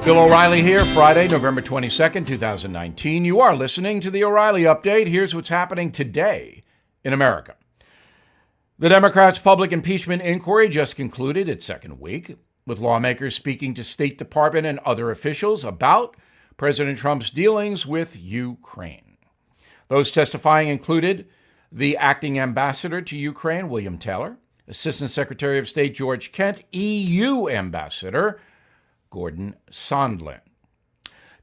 Bill O'Reilly here, Friday, November 22nd, 2019. You are listening to the O'Reilly Update. Here's what's happening today in America. The Democrats' public impeachment inquiry just concluded its second week, with lawmakers speaking to State Department and other officials about President Trump's dealings with Ukraine. Those testifying included the acting ambassador to Ukraine, William Taylor, Assistant Secretary of State George Kent, EU ambassador Gordon Sondland.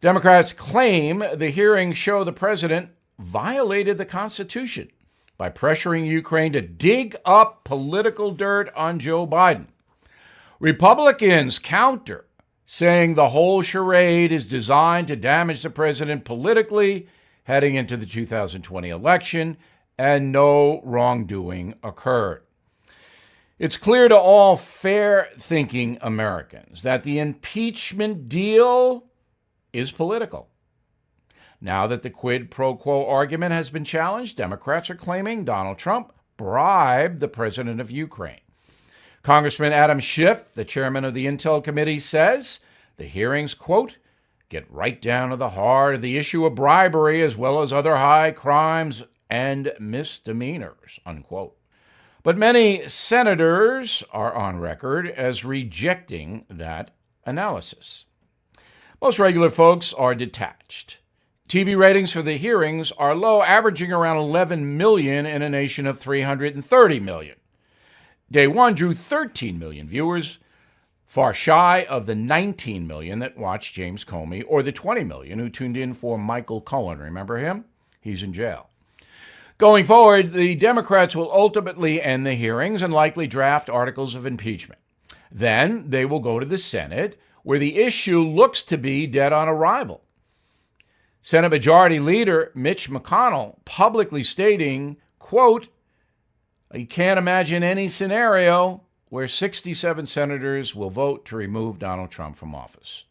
Democrats claim the hearings show the president violated the Constitution by pressuring Ukraine to dig up political dirt on Joe Biden. Republicans counter, saying the whole charade is designed to damage the president politically heading into the 2020 election, and no wrongdoing occurred. It's clear to all fair-thinking Americans that the impeachment deal is political. Now that the quid pro quo argument has been challenged, Democrats are claiming Donald Trump bribed the president of Ukraine. Congressman Adam Schiff, the chairman of the Intel Committee, says the hearings, quote, get right down to the heart of the issue of bribery as well as other high crimes and misdemeanors, unquote. But many senators are on record as rejecting that analysis. Most regular folks are detached. TV ratings for the hearings are low, averaging around 11 million in a nation of 330 million. Day one drew 13 million viewers, far shy of the 19 million that watched James Comey or the 20 million who tuned in for Michael Cohen. Remember him? He's in jail. Going forward, the Democrats will ultimately end the hearings and likely draft articles of impeachment. Then they will go to the Senate, where the issue looks to be dead on arrival. Senate Majority Leader Mitch McConnell publicly stating, quote, "You can't imagine any scenario where 67 senators will vote to remove Donald Trump from office."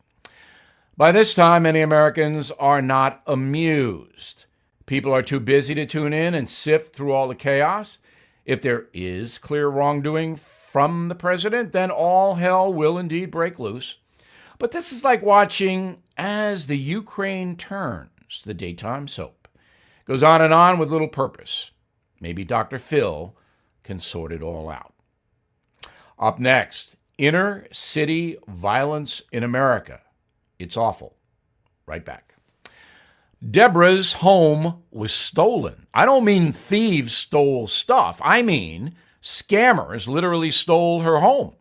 By this time, many Americans are not amused. People are too busy to tune in and sift through all the chaos. If there is clear wrongdoing from the president, then all hell will indeed break loose. But this is like watching As the Ukraine Turns, the daytime soap. Goes on with little purpose. Maybe Dr. Phil can sort it all out. Up next, inner city violence in America. It's awful. Right back. Deborah's home was stolen. I don't mean thieves stole stuff. I mean scammers literally stole her home.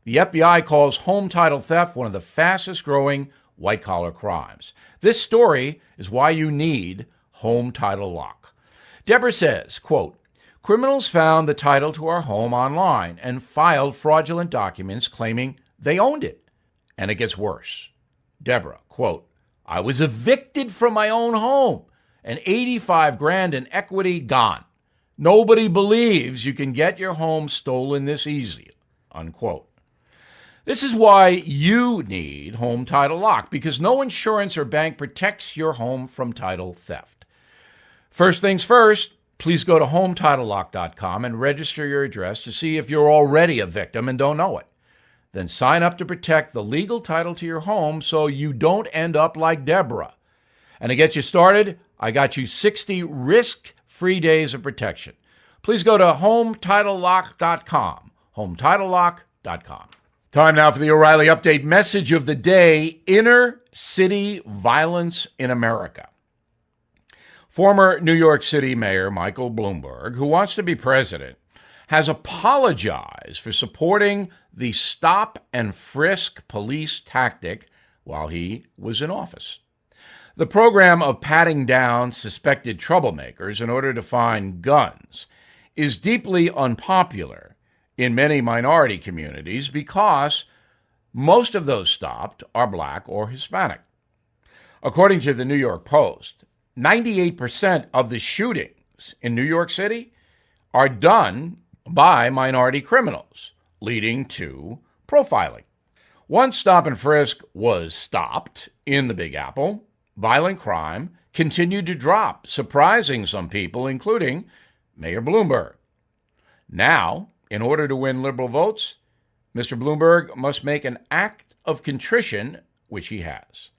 The FBI calls home title theft one of the fastest growing white-collar crimes. This story is why you need Home Title Lock. Deborah says, quote, criminals found the title to our home online and filed fraudulent documents claiming they owned it. And it gets worse. Deborah, quote, I was evicted from my own home and $85,000 in equity gone. Nobody believes you can get your home stolen this easy, unquote. This is why you need Home Title Lock, because no insurance or bank protects your home from title theft. First things first, please go to HomeTitleLock.com and register your address to see if you're already a victim and don't know it. Then sign up to protect the legal title to your home so you don't end up like Deborah. And to get you started, I got you 60 risk-free days of protection. Please go to HomeTitleLock.com. HomeTitleLock.com. Time now for the O'Reilly Update message of the day, inner city violence in America. Former New York City Mayor Michael Bloomberg, who wants to be president, has apologized for supporting the stop and frisk police tactic while he was in office. The program of patting down suspected troublemakers in order to find guns is deeply unpopular in many minority communities because most of those stopped are Black or Hispanic. According to the New York Post, 98% of the shootings in New York City are done by minority criminals, leading to profiling. Once stop and frisk was stopped in the Big Apple, violent crime continued to drop, surprising some people, including Mayor Bloomberg. Now, in order to win liberal votes, Mr. Bloomberg must make an act of contrition which he has.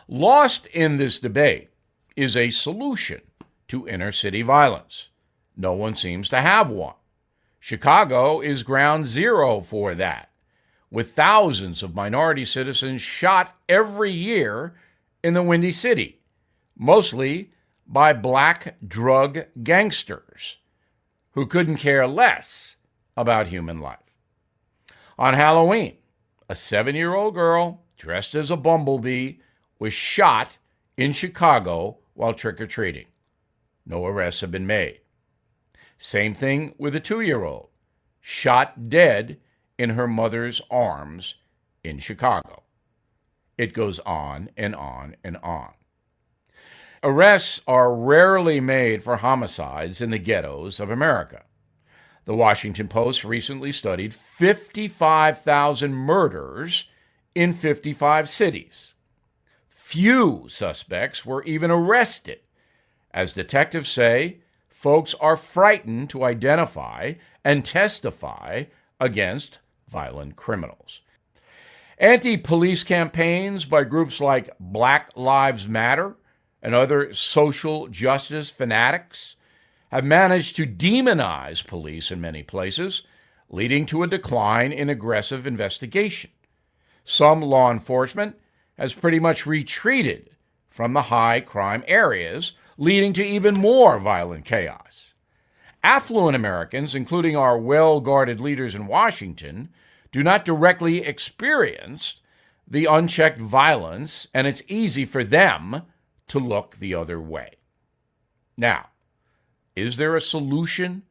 Lost in this debate is a solution to inner city violence. No one seems to have one. Chicago is ground zero for that, with thousands of minority citizens shot every year in the Windy City, mostly by black drug gangsters who couldn't care less about human life. On Halloween, a 7-year-old girl dressed as a bumblebee was shot in Chicago while trick-or-treating. No arrests have been made. Same thing with a 2-year-old, shot dead in her mother's arms in Chicago. It goes on and on and on. Arrests are rarely made for homicides in the ghettos of America. The Washington Post recently studied 55,000 murders in 55 cities. Few suspects were even arrested. As detectives say, folks are frightened to identify and testify against violent criminals. Anti-police campaigns by groups like Black Lives Matter and other social justice fanatics have managed to demonize police in many places, leading to a decline in aggressive investigation. Some law enforcement has pretty much retreated from the high crime areas, leading to even more violent chaos. Affluent Americans, including our well-guarded leaders in Washington, do not directly experience the unchecked violence, and it's easy for them to look the other way. Now, is there a solution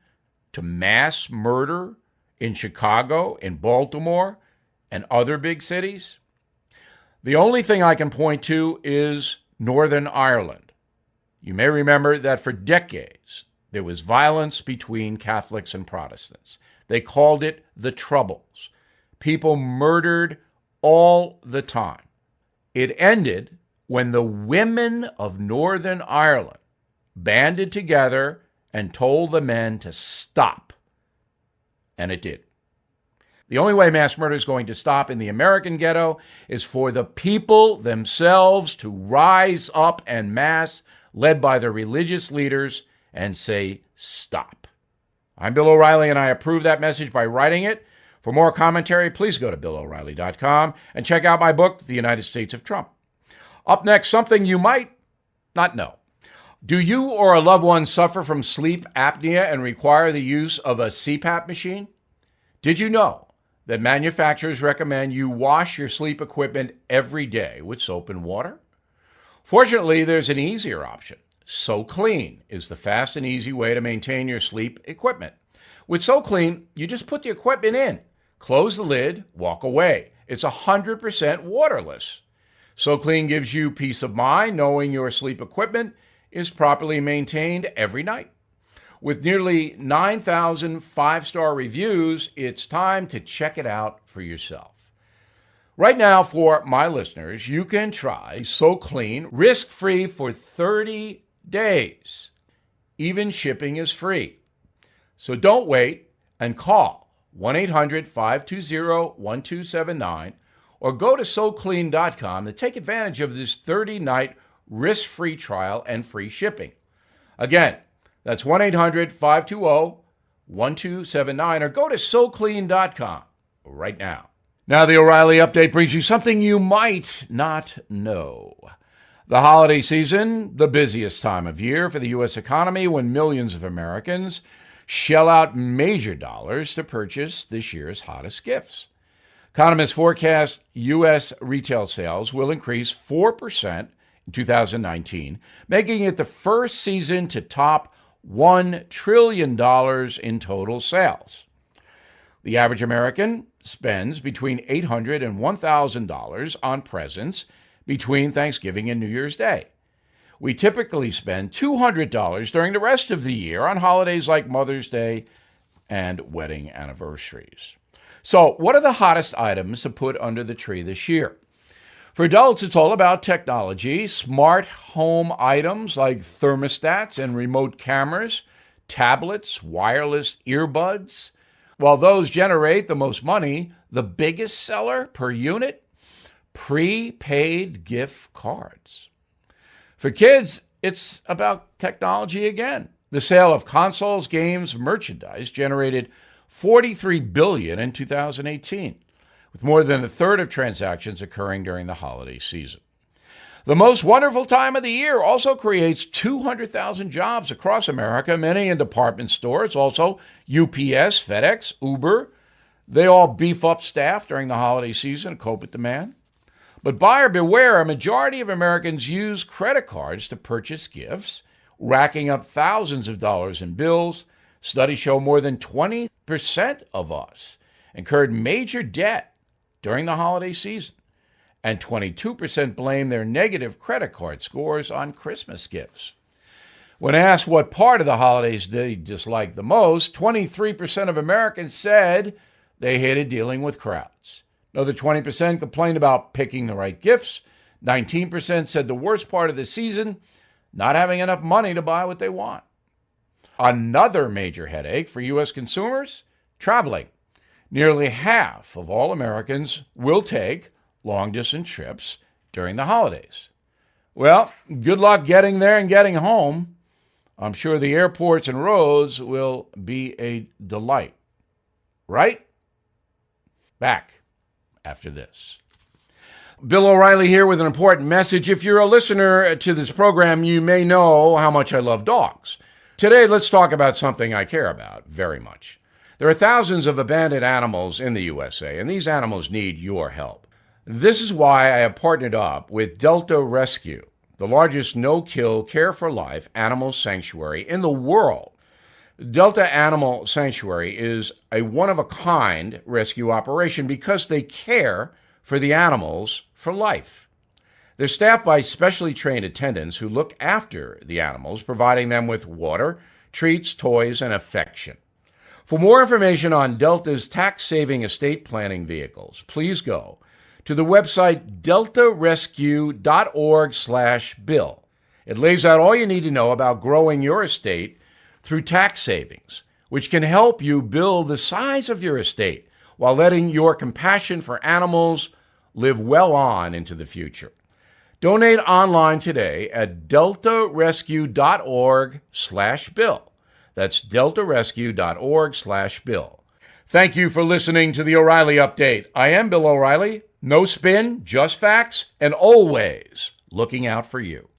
to mass murder in Chicago, in Baltimore, and other big cities? The only thing I can point to is Northern Ireland. You may remember that for decades there was violence between Catholics and Protestants. They called it the Troubles. People murdered all the time. It ended when the women of Northern Ireland banded together and told the men to stop. And it did. The only way mass murder is going to stop in the American ghetto is for the people themselves to rise up en masse, led by their religious leaders, and say, stop. I'm Bill O'Reilly, and I approve that message by writing it. For more commentary, please go to BillO'Reilly.com and check out my book, The United States of Trump. Up next, something you might not know. Do you or a loved one suffer from sleep apnea and require the use of a CPAP machine? Did you know that manufacturers recommend you wash your sleep equipment every day with soap and water? Fortunately, there's an easier option. SoClean is the fast and easy way to maintain your sleep equipment. With SoClean, you just put the equipment in, close the lid, walk away. It's 100% waterless. SoClean gives you peace of mind knowing your sleep equipment is properly maintained every night. With nearly 9,000 five-star reviews, it's time to check it out for yourself. Right now, for my listeners, you can try SoClean risk-free for 30 days. Even shipping is free. So don't wait and call 1-800-520-1279 or go to SoClean.com to take advantage of this 30-night risk-free trial and free shipping. Again, that's 1-800-520-1279 or go to SoClean.com right now. Now, the O'Reilly Update brings you something you might not know. The holiday season, the busiest time of year for the U.S. economy when millions of Americans shell out major dollars to purchase this year's hottest gifts. Economists forecast U.S. retail sales will increase 4% in 2019, making it the first season to top $1 trillion in total sales. The average American spends between $800 and $1,000 on presents between Thanksgiving and New Year's Day. We typically spend $200 during the rest of the year on holidays like Mother's Day and wedding anniversaries. So, what are the hottest items to put under the tree this year? For adults, it's all about technology, smart home items like thermostats and remote cameras, tablets, wireless earbuds. While those generate the most money, the biggest seller per unit, prepaid gift cards. For kids, it's about technology again. The sale of consoles, games, merchandise generated $43 billion in 2018, with more than a third of transactions occurring during the holiday season. The most wonderful time of the year also creates 200,000 jobs across America, many in department stores, also UPS, FedEx, Uber. They all beef up staff during the holiday season to cope with demand. But buyer beware, a majority of Americans use credit cards to purchase gifts, racking up thousands of dollars in bills. Studies show more than 20% of us incurred major debt during the holiday season, and 22% blame their negative credit card scores on Christmas gifts. When asked what part of the holidays they disliked the most, 23% of Americans said they hated dealing with crowds. Another 20% complained about picking the right gifts. 19% said the worst part of the season, not having enough money to buy what they want. Another major headache for U.S. consumers, traveling. Nearly half of all Americans will take long-distance trips during the holidays. Well, good luck getting there and getting home. I'm sure the airports and roads will be a delight. Right? Back after this. Bill O'Reilly here with an important message. If you're a listener to this program, you may know how much I love dogs. Today, let's talk about something I care about very much. There are thousands of abandoned animals in the USA, and these animals need your help. This is why I have partnered up with Delta Rescue, the largest no-kill, care-for-life animal sanctuary in the world. Delta Animal Sanctuary is a one-of-a-kind rescue operation because they care for the animals for life. They're staffed by specially trained attendants who look after the animals, providing them with water, treats, toys, and affection. For more information on Delta's tax-saving estate planning vehicles, please go to the website deltarescue.org/bill. It lays out all you need to know about growing your estate through tax savings, which can help you build the size of your estate while letting your compassion for animals live well on into the future. Donate online today at deltarescue.org/bill. That's deltarescue.org/bill. Thank you for listening to the O'Reilly Update. I am Bill O'Reilly. No spin, just facts, and always looking out for you.